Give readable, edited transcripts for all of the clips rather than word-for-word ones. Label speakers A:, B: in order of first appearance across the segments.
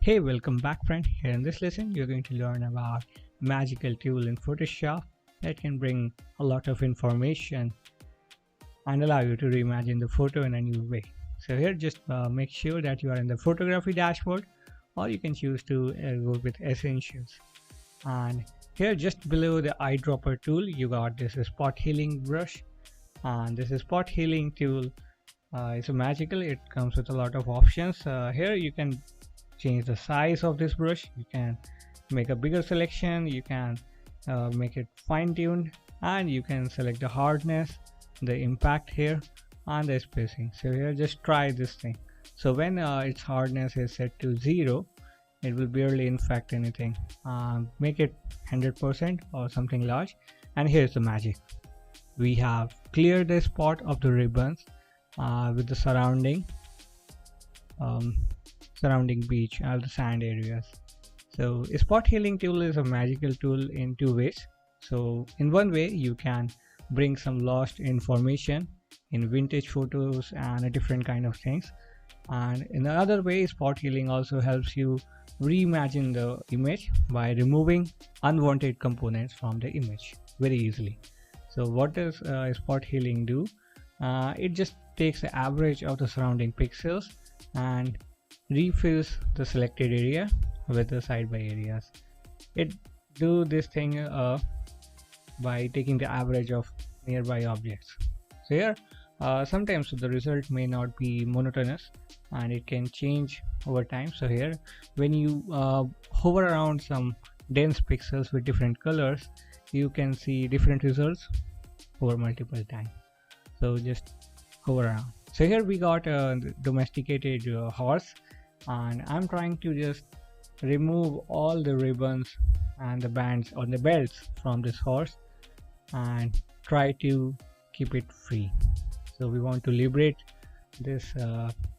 A: Hey, welcome back friend. Here in this lesson you're going to learn about magical tool in Photoshop that can bring a lot of information and allow you to reimagine the photo in a new way. So here just make sure that you are in the photography dashboard, or you can choose to go with essentials. And here just below the eyedropper tool you got this spot healing brush, and this is spot healing tool. It's a magical, it comes with a lot of options. Here you can change the size of this brush, you can make a bigger selection, you can make it fine-tuned, and you can select the hardness, the impact here, and the spacing. So here just try this thing. So when its hardness is set to 0, it will barely infect anything. Make it 100% or something large, and here's the magic. We have cleared the spot of the ribbons with the surrounding beach or the sand areas. So a spot healing tool is a magical tool in two ways. So in one way you can bring some lost information in vintage photos and different kind of things, and in the other way spot healing also helps you reimagine the image by removing unwanted components from the image very easily. So what does spot healing do? It just takes the average of the surrounding pixels and refills the selected area with the side by areas. It do this thing by taking the average of nearby objects. So here sometimes the result may not be monotonous and it can change over time. So here when you hover around some dense pixels with different colors, you can see different results over multiple times. So just hover around. So here we got a domesticated horse, and I'm trying to just remove all the ribbons and the bands on the belts from this horse and try to keep it free. So we want to liberate this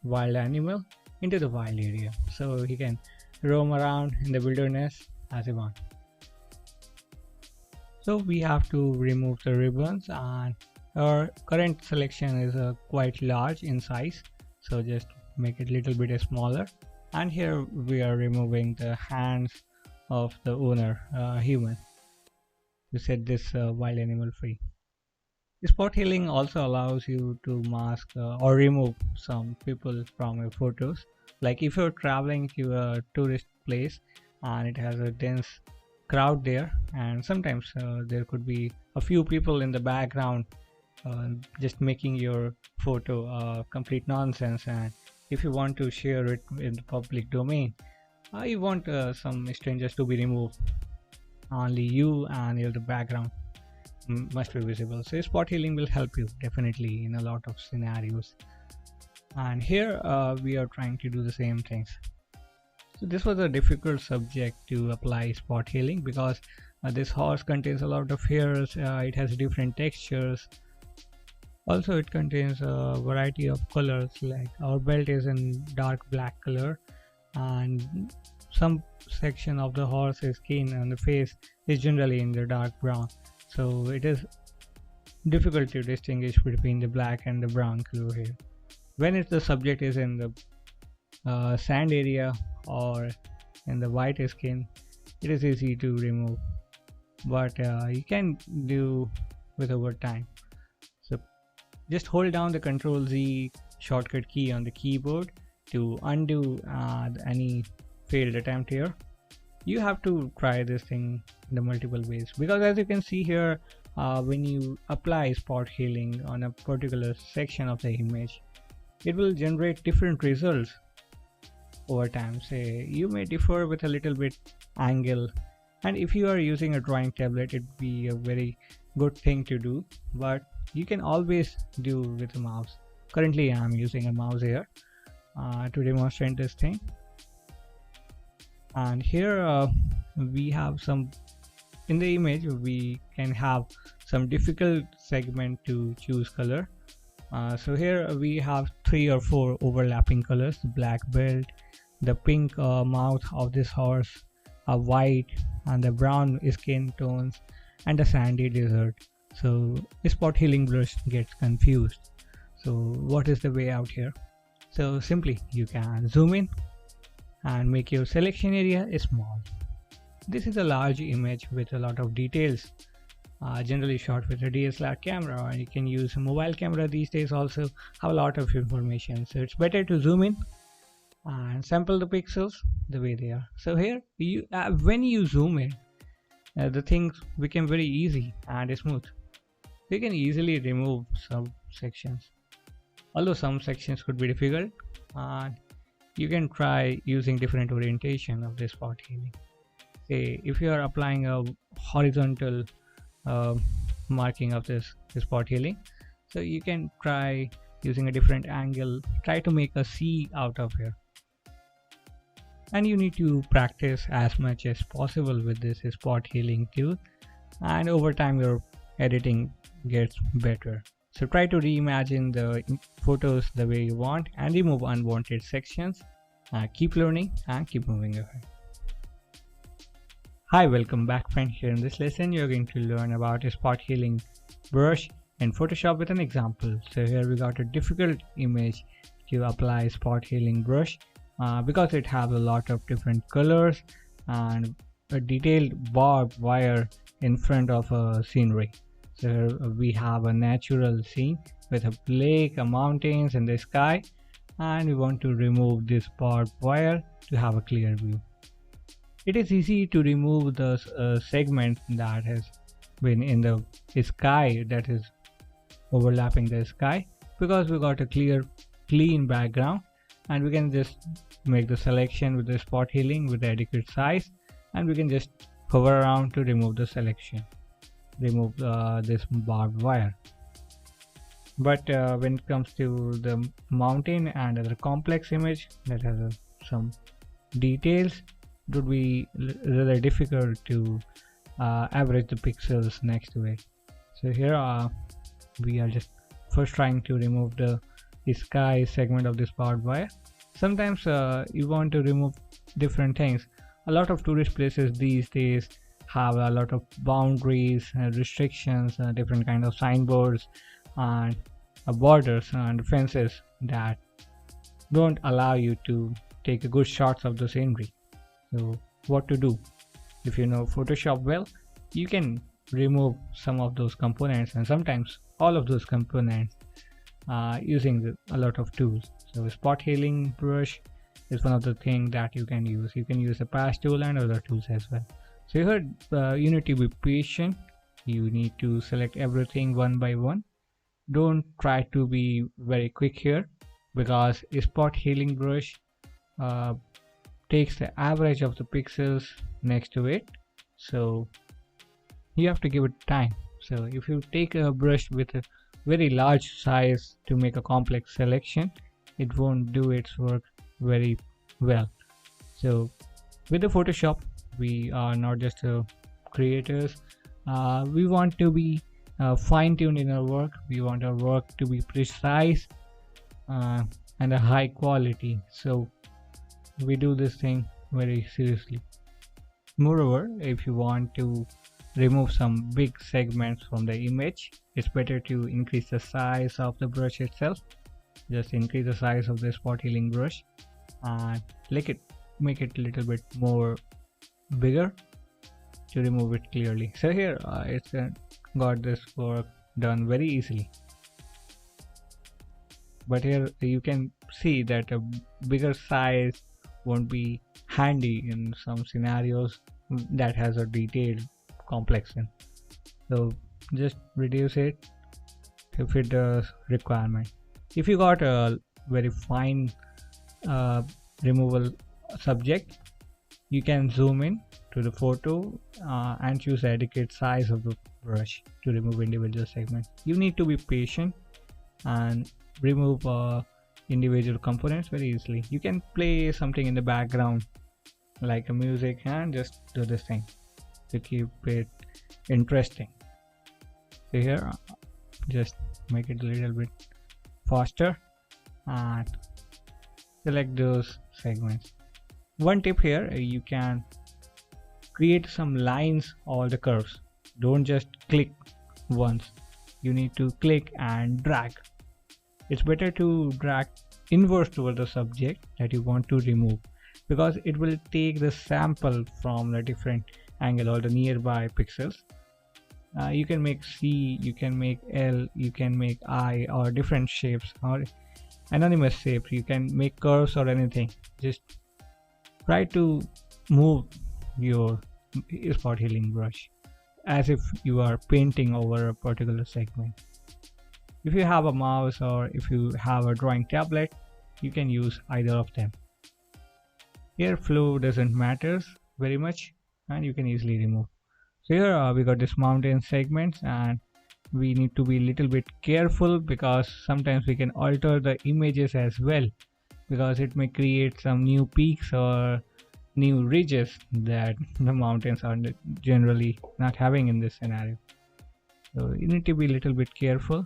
A: wild animal into the wild area so he can roam around in the wilderness as he wants. So we have to remove the ribbons, and our current selection is quite large in size, so just make it a little bit smaller. And here we are removing the hands of the owner, human, to set this wild animal free. Spot healing also allows you to mask or remove some people from your photos. Like if you're traveling to a tourist place and it has a dense crowd there, and sometimes there could be a few people in the background just making your photo complete nonsense, and if you want to share it in the public domain, you want some strangers to be removed, only you and the background must be visible. So spot healing will help you definitely in a lot of scenarios, and here we are trying to do the same things. So this was a difficult subject to apply spot healing because this horse contains a lot of hairs, it has different textures. Also it contains a variety of colors, like our belt is in dark black color, and some section of the horse's skin and the face is generally in the dark brown. So it is difficult to distinguish between the black and the brown color here. When the subject is in the sand area or in the white skin, it is easy to remove, but you can do with over time. So just hold down the Ctrl Z shortcut key on the keyboard to undo any failed attempt here. You have to try this thing in the multiple ways, because as you can see here, when you apply spot healing on a particular section of the image, it will generate different results over time. Say you may differ with a little bit angle, and if you are using a drawing tablet, it would be a very good thing to do, but you can always do with a mouse. Currently I am using a mouse here to demonstrate this thing. And here we have some, in the image we can have some difficult segment to choose color. So here we have 3 or 4 overlapping colors: the black belt, the pink mouth of this horse, a white, and the brown skin tones, and the sandy desert. So spot healing brush gets confused. So what is the way out here? So simply you can zoom in and make your selection area small. This is a large image with a lot of details, generally shot with a DSLR camera, or you can use a mobile camera these days also have a lot of information. So it's better to zoom in and sample the pixels the way they are. So here when you zoom in, the things become very easy and smooth. You can easily remove some sections, although some sections could be difficult, and you can try using different orientation of this spot healing. Say if you are applying a horizontal marking of this spot healing, so you can try using a different angle, try to make a C out of here. And you need to practice as much as possible with this spot healing tool, and over time your editing gets better. So try to reimagine the photos the way you want and remove unwanted sections. Keep learning and keep moving ahead. Hi, welcome back friend. Here in this lesson you're going to learn about a spot healing brush in Photoshop with an example. So here we got a difficult image to apply spot healing brush because it has a lot of different colors and a detailed barbed wire in front of a scenery. So here we have a natural scene with a lake, a mountains and the sky, and we want to remove this barbed wire to have a clear view. It is easy to remove the segment that has been in the sky, that is overlapping the sky, because we got a clean background, and we can just make the selection with the spot healing with the adequate size, and we can just hover around to remove the selection, remove this barbed wire. But when it comes to the mountain and other complex image that has some details, it would be rather difficult to average the pixels next to it. So here we are just first trying to remove the sky segment of this barbed wire. Sometimes you want to remove different things. A lot of tourist places these days have a lot of boundaries, restrictions, different kind of signboards and borders and fences that don't allow you to take good shots of the scenery. So what to do? If you know Photoshop well, you can remove some of those components and sometimes all of those components using a lot of tools. So spot healing brush is one of the things that you can use. You can use a patch tool and other tools as well. So here you need to be patient. You need to select everything one by one. Don't try to be very quick here, because a spot healing brush takes the average of the pixels next to it, so you have to give it time. So if you take a brush with a very large size to make a complex selection, it won't do its work very well. So with the Photoshop, we are not just creators, we want to be fine-tuned in our work. We want our work to be precise and a high quality, so we do this thing very seriously. Moreover, if you want to remove some big segments from the image, it's better to increase the size of the brush itself. Just increase the size of the spot healing brush and make it a little bit more bigger to remove it clearly. So here it's got this work done very easily. But here you can see that a bigger size won't be handy in some scenarios that has a detailed complexion. So just reduce it to fit the requirement. If you got a very fine removal subject, you can zoom in to the photo and choose the adequate size of the brush to remove individual segments. You need to be patient and remove individual components very easily. You can play something in the background like a music and just do this thing to keep it interesting. So here just make it a little bit faster and select those segments. One tip here, you can create some lines or the curves. Don't just click once, you need to click and drag. It's better to drag inverse toward the subject that you want to remove because it will take the sample from a different angle or the nearby pixels. You can make C, you can make L, you can make I, or different shapes or anonymous shapes. You can make curves or anything. Just try to move your spot healing brush as if you are painting over a particular segment. If you have a mouse or if you have a drawing tablet, you can use either of them. Here flow doesn't matter very much and you can easily remove. So here we got this mountain segments, and we need to be a little bit careful because sometimes we can alter the images as well, because it may create some new peaks or new ridges that the mountains are generally not having in this scenario. So you need to be a little bit careful.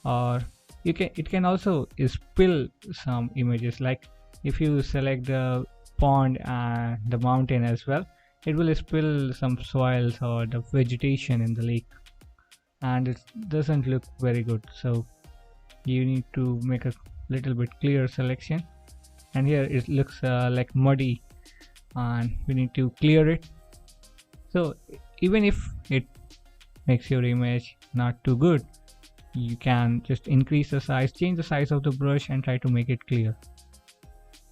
A: Or it can also spill some images, like if you select the pond and the mountain as well, it will spill some soils or the vegetation in the lake, and it doesn't look very good. So you need to make a little bit clear selection, and here it looks like muddy and we need to clear it. So even if it makes your image not too good, you can just increase the size, change the size of the brush and try to make it clear,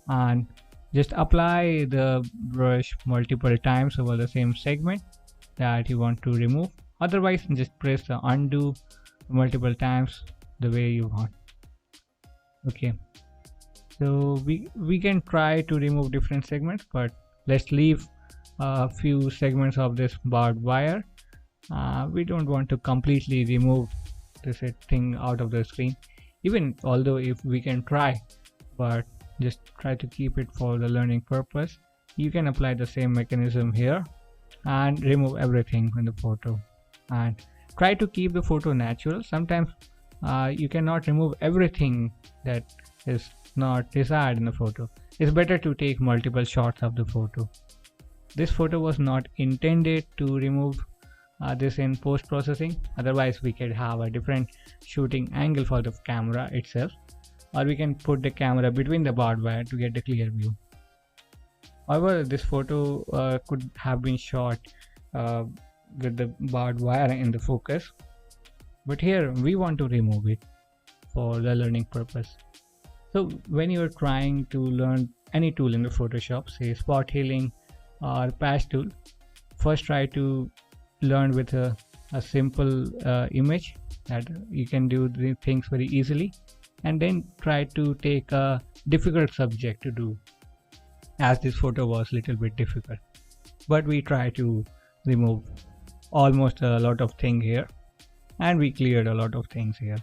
A: and just apply the brush multiple times over the same segment that you want to remove. Otherwise just press the undo multiple times the way you want. Okay, so we can try to remove different segments, but let's leave a few segments of this barbed wire. We don't want to completely remove this thing out of the screen, even although if we can try, but just try to keep it for the learning purpose. You can apply the same mechanism here and remove everything in the photo, and try to keep the photo natural. Sometimes you cannot remove everything that is not desired in the photo. It's better to take multiple shots of the photo. This photo was not intended to remove this in post-processing. Otherwise we could have a different shooting angle for the camera itself, or we can put the camera between the barbed wire to get the clear view. However, this photo could have been shot with the barbed wire in the focus, but here we want to remove it for the learning purpose. So when you are trying to learn any tool in the Photoshop, say spot healing or patch tool, first try to learn with a simple image that you can do the things very easily, and then try to take a difficult subject to do, as this photo was a little bit difficult. But we try to remove almost a lot of things here, and we cleared a lot of things here.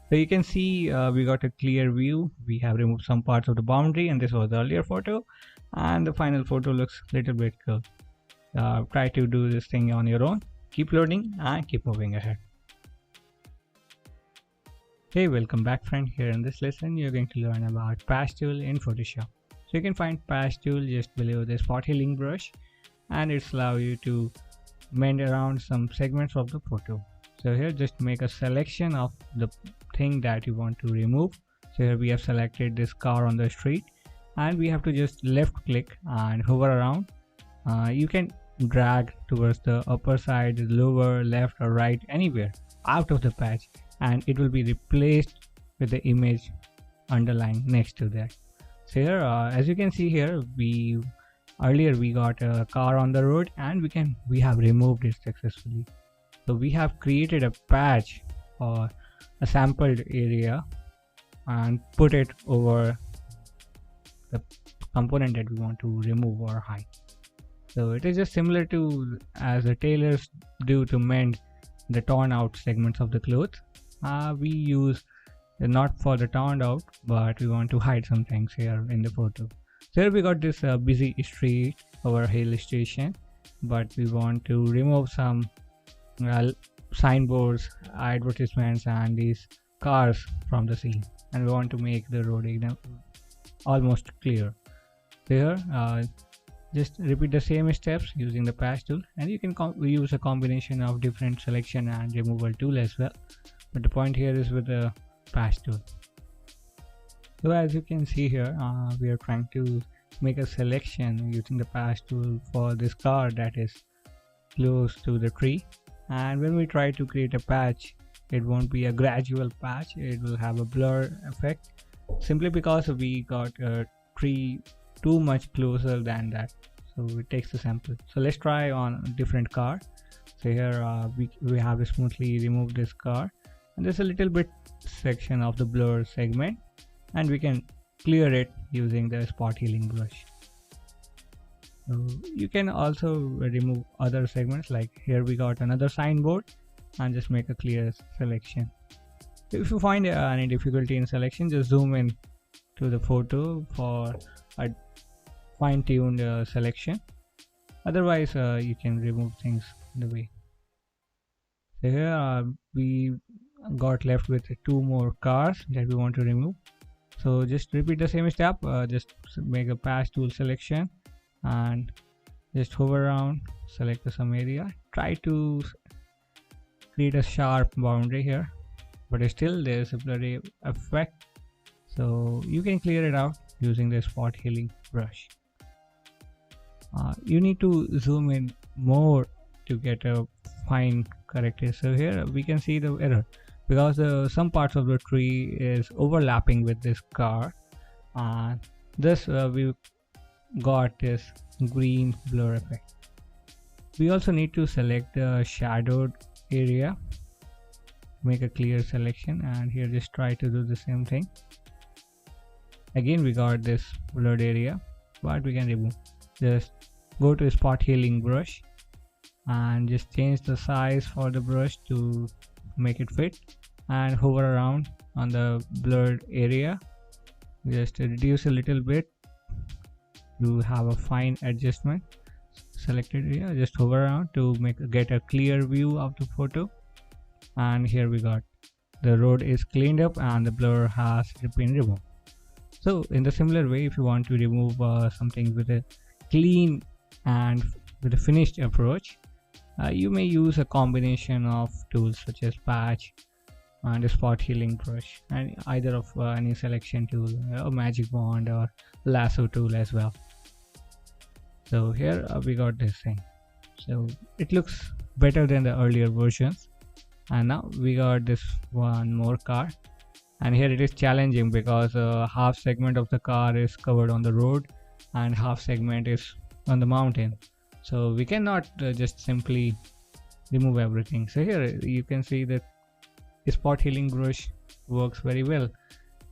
A: So you can see we got a clear view. We have removed some parts of the boundary, and this was the earlier photo, and the final photo looks a little bit cool. Try to do this thing on your own. Keep learning and keep moving ahead. Hey, welcome back friend. Here in this lesson you're going to learn about patch tool in Photoshop. So you can find patch tool just below the spot healing brush, and it's allow you to mend around some segments of the photo. So here just make a selection of the thing that you want to remove. So here we have selected this car on the street, and we have to just left click and hover around. You can drag towards the upper side, lower, left or right, anywhere out of the patch, and it will be replaced with the image underlying next to that. So here as you can see here, earlier we got a car on the road, and we have removed it successfully. So we have created a patch or a sampled area and put it over the component that we want to remove or hide. So it is just similar to as the tailors do to mend the torn out segments of the clothes. We use not for the torn out, but we want to hide some things here in the photo. So here we got this busy street over hill station, but we want to remove some signboards, advertisements and these cars from the scene, and we want to make the road almost clear. So here just repeat the same steps using the patch tool, and you can use a combination of different selection and removal tool as well, but the point here is with the patch tool. So as you can see here, we are trying to make a selection using the patch tool for this car that is close to the tree, and when we try to create a patch, it won't be a gradual patch, it will have a blur effect simply because we got a tree too much closer than that, so it takes the sample. So let's try on a different car. So here we have to smoothly remove this car, and there's a little bit section of the blur segment, and we can clear it using the spot healing brush. So you can also remove other segments, like here we got another signboard, and just make a clear selection. If you find any difficulty in selection, just zoom in to the photo for a fine-tuned selection. Otherwise you can remove things the way. So here we got left with 2 more cars that we want to remove. So just repeat the same step, just make a patch tool selection and just hover around, select some area, try to create a sharp boundary here, but still there's a blurry effect, so you can clear it out using the spot healing brush. You need to zoom in more to get a fine corrected. So here we can see the error because some parts of the tree is overlapping with this car, and thus we got this green blur effect. We also need to select the shadowed area, make a clear selection, and here just try to do the same thing. Again we got this blurred area, but we can remove. Just go to spot healing brush and just change the size for the brush to make it fit, and hover around on the blurred area, just reduce a little bit to have a fine adjustment. Selected area, just hover around to get a clear view of the photo, and here we got the road is cleaned up and the blur has been removed. So in the similar way, if you want to remove something with a clean and with a finished approach, you may use a combination of tools such as patch and a spot healing brush, and either of any selection tool, a magic wand or lasso tool as well. So here we got this thing, so it looks better than the earlier versions. And now we got this one more car, and here it is challenging because half segment of the car is covered on the road and half segment is on the mountain, so we cannot just simply remove everything. So here you can see that spot healing brush works very well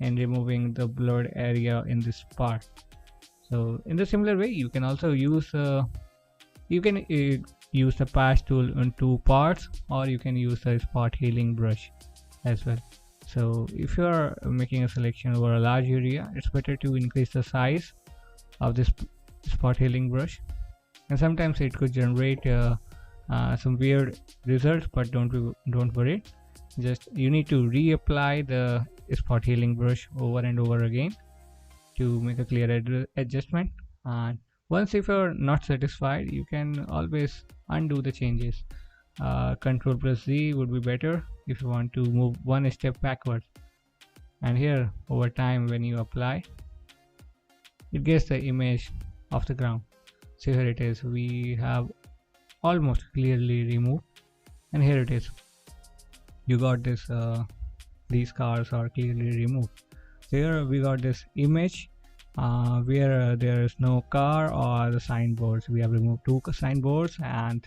A: in removing the blurred area in this part. So in the similar way, you can also use use the patch tool in 2 parts, or you can use the spot healing brush as well. So if you are making a selection over a large area, it's better to increase the size of this spot healing brush, and sometimes it could generate some weird results, but don't worry, just you need to reapply the spot healing brush over and over again to make a clear adjustment. And once if you're not satisfied, you can always undo the changes. Ctrl+Z would be better if you want to move 1 step backwards, and here over time when you apply, it gets the image of the ground. So here it is, we have almost clearly removed, and here it is, you got this these cars are clearly removed. So here we got this image where there is no car or the signboards. We have removed 2 signboards and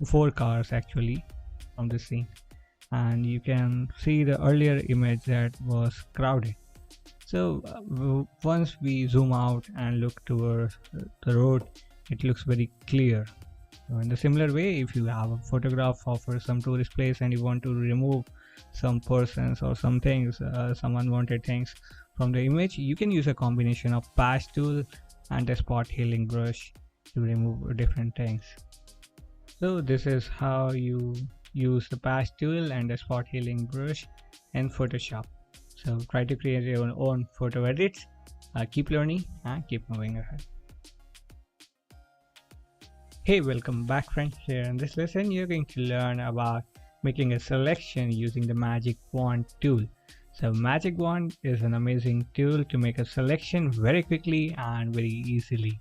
A: 4 cars actually from the scene, and you can see the earlier image that was crowded. So once we zoom out and look towards the road, it looks very clear. So in the similar way, if you have a photograph of some tourist place and you want to remove some persons or some things, some unwanted things from the image, you can use a combination of patch tool and a spot healing brush to remove different things. So this is how you use the patch tool and the spot healing brush in Photoshop. So try to create your own photo edits, keep learning and keep moving ahead. Hey, welcome back friends. Here in this lesson you're going to learn about making a selection using the magic wand tool. So magic wand is an amazing tool to make a selection very quickly and very easily.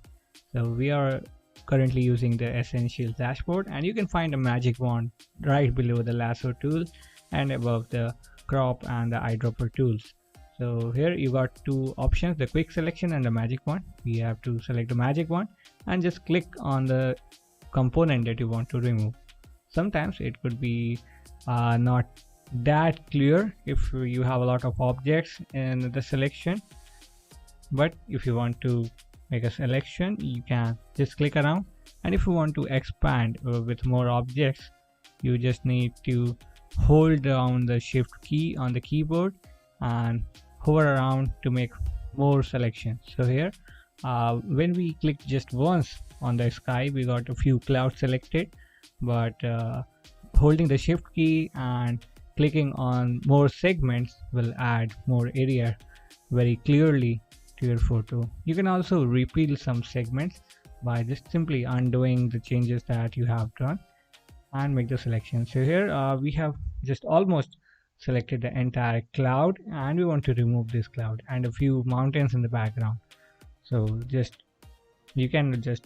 A: So we are currently using the essential dashboard, and you can find a magic wand right below the lasso tool and above the crop and the eyedropper tools. So here you got two options, the quick selection and the magic wand. We have to select the magic wand and just click on the component that you want to remove. Sometimes it could be not that clear if you have a lot of objects in the selection, but if you want to make a selection, you can just click around, and if you want to expand with more objects, you just need to hold down the shift key on the keyboard and hover around to make more selections. So here when we click just once on the sky, we got a few clouds selected, but holding the shift key and clicking on more segments will add more area very clearly to your photo. You can also repeal some segments by just simply undoing the changes that you have done and make the selection. So here we have just almost selected the entire cloud, and we want to remove this cloud and a few mountains in the background. So just you can just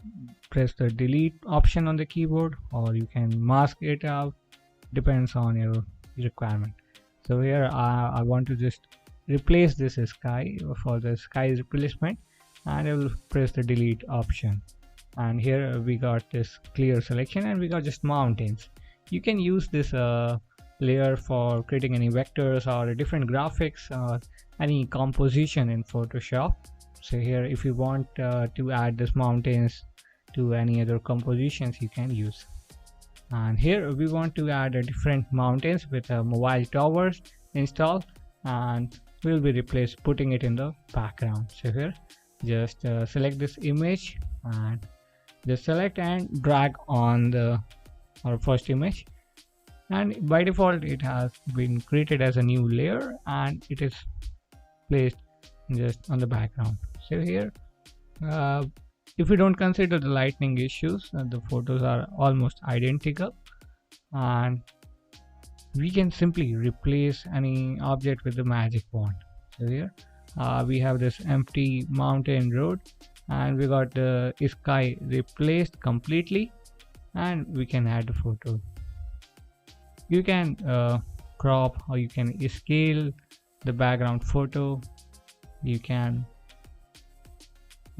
A: press the delete option on the keyboard, or you can mask it out, depends on your requirement. So here I want to just replace this sky for the sky replacement, and I will press the delete option, and here we got this clear selection and we got just mountains. You can use this layer for creating any vectors or different graphics or any composition in Photoshop. So here if you want to add this mountains to any other compositions, you can use. And here we want to add a different mountains with mobile towers installed, and we'll be putting it in the background. So here just select this image and just select and drag on our first image, and by default it has been created as a new layer and it is placed just on the background. So here if we don't consider the lighting issues, the photos are almost identical, and we can simply replace any object with the magic wand. So here we have this empty mountain road, and we got the sky replaced completely, and we can add the photo. You can crop or you can scale the background photo. You can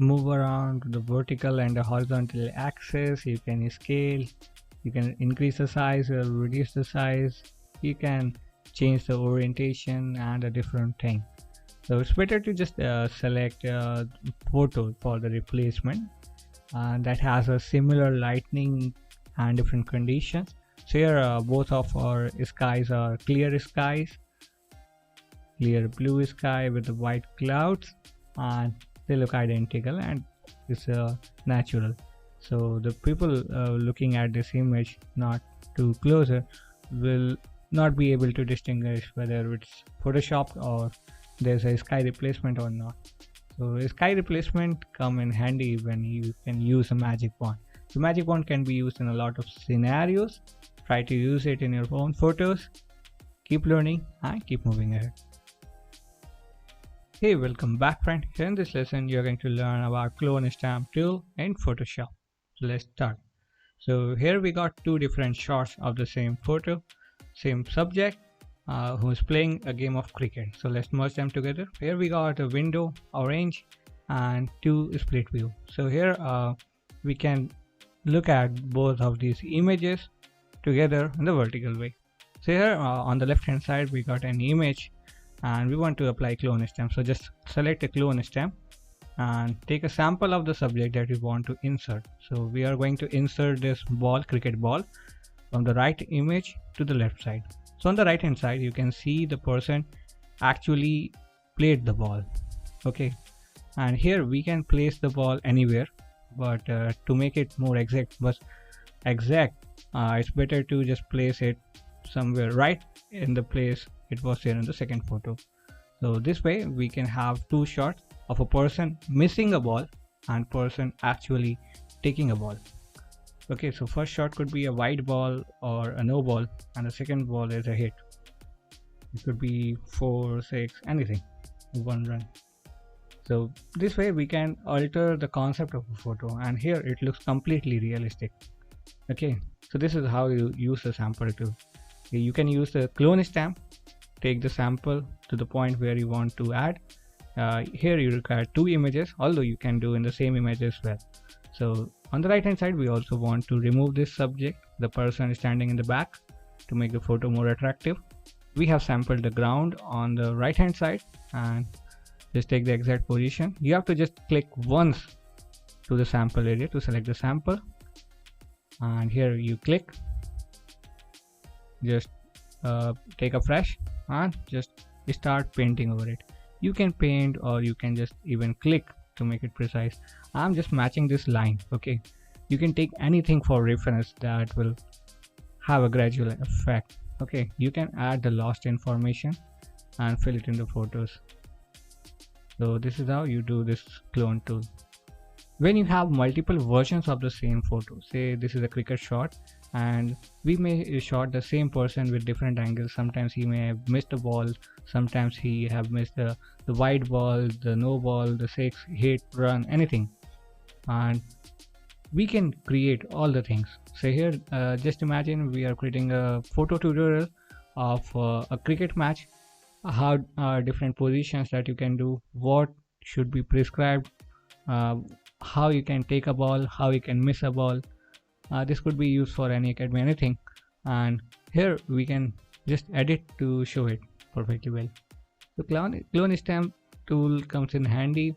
A: move around the vertical and the horizontal axis. You can scale, you can increase the size or reduce the size, you can change the orientation and a different thing. So it's better to just select a photo for the replacement that has a similar lighting and different conditions. So here both of our skies are clear skies, clear blue sky with the white clouds, and they look identical and it's natural. So the people looking at this image not too closer will not be able to distinguish whether it's photoshopped or there's a sky replacement or not. So a sky replacement come in handy when you can use a magic wand. The magic wand can be used in a lot of scenarios. Try to use it in your own photos. Keep learning and keep moving ahead. Hey, welcome back friend. Here in this lesson you're going to learn about clone stamp tool in Photoshop. So let's start. So here we got two different shots of the same photo, same subject who's playing a game of cricket. So let's merge them together. Here we got a window, orange, and two split view. So here we can look at both of these images together in the vertical way. So here on the left hand side we got an image and we want to apply clone stamp. So just select a clone stamp and take a sample of the subject that you want to insert. So we are going to insert this ball, cricket ball, from the right image to the left side. So on the right hand side you can see the person actually played the ball. Okay, and here we can place the ball anywhere, but to make it more exact, it's better to just place it somewhere right in the place it was there in the second photo. So this way we can have two shots of a person missing a ball and person actually taking a ball. Okay, so first shot could be a wide ball or a no ball, and the second ball is a hit. It could be 4, 6, anything, one run. So this way we can alter the concept of a photo, and here it looks completely realistic. Okay, so this is how you use the sample tool. You can use the clone stamp, take the sample to the point where you want to add. Here you require 2 images, although you can do in the same image as well. So on the right hand side, we also want to remove this subject, the person standing in the back, to make the photo more attractive. We have sampled the ground on the right hand side, and just take the exact position. You have to just click once to the sample area to select the sample, and here you click, just take a brush and just start painting over it. You can paint, or you can just even click to make it precise. I'm just matching this line. Okay, you can take anything for reference that will have a gradual effect. Okay, you can add the lost information and fill it in the photos. So this is how you do this clone tool. When you have multiple versions of the same photo, say this is a cricket shot, and we may shot the same person with different angles. Sometimes he may have missed a ball, sometimes he have missed the wide ball, the no ball, the 6 hit, run, anything, and we can create all the things. So here just imagine we are creating a photo tutorial of a cricket match, how different positions that you can do, what should be prescribed, how you can take a ball, how you can miss a ball. This could be used for any academy, anything, and here we can just edit to show it perfectly well. The clone stamp tool comes in handy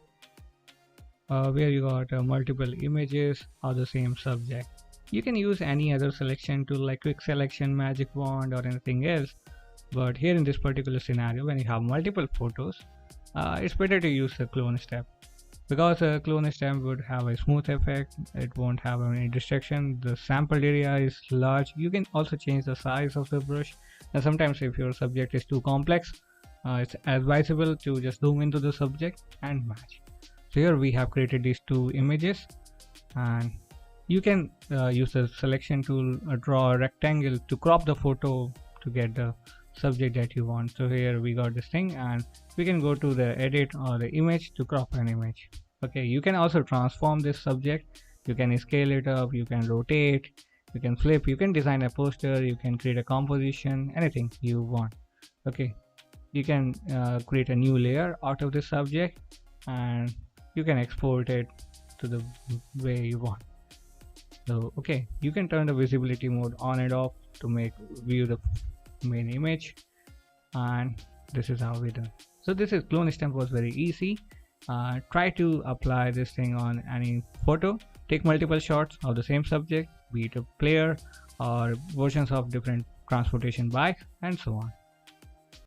A: where you got multiple images of the same subject. You can use any other selection tool like quick selection, magic wand, or anything else, but here in this particular scenario, when you have multiple photos, it's better to use the clone stamp, because a clone stamp would have a smooth effect. It won't have any distraction. The sample area is large. You can also change the size of the brush, and sometimes if your subject is too complex, it's advisable to just zoom into the subject and match. So here we have created these 2 images, and you can use the selection tool, draw a rectangle to crop the photo to get the subject that you want. So here we got this thing, and we can go to the edit or the image to crop an image. Okay, you can also transform this subject. You can scale it up, you can rotate, you can flip, you can design a poster, you can create a composition, anything you want. Okay, you can create a new layer out of this subject, and you can export it to the way you want. So okay, you can turn the visibility mode on and off to make view the main image, and this is how we do. So this is clone stamp, was very easy. Try to apply this thing on any photo. Take multiple shots of the same subject, be it a player or versions of different transportation bikes, and so on.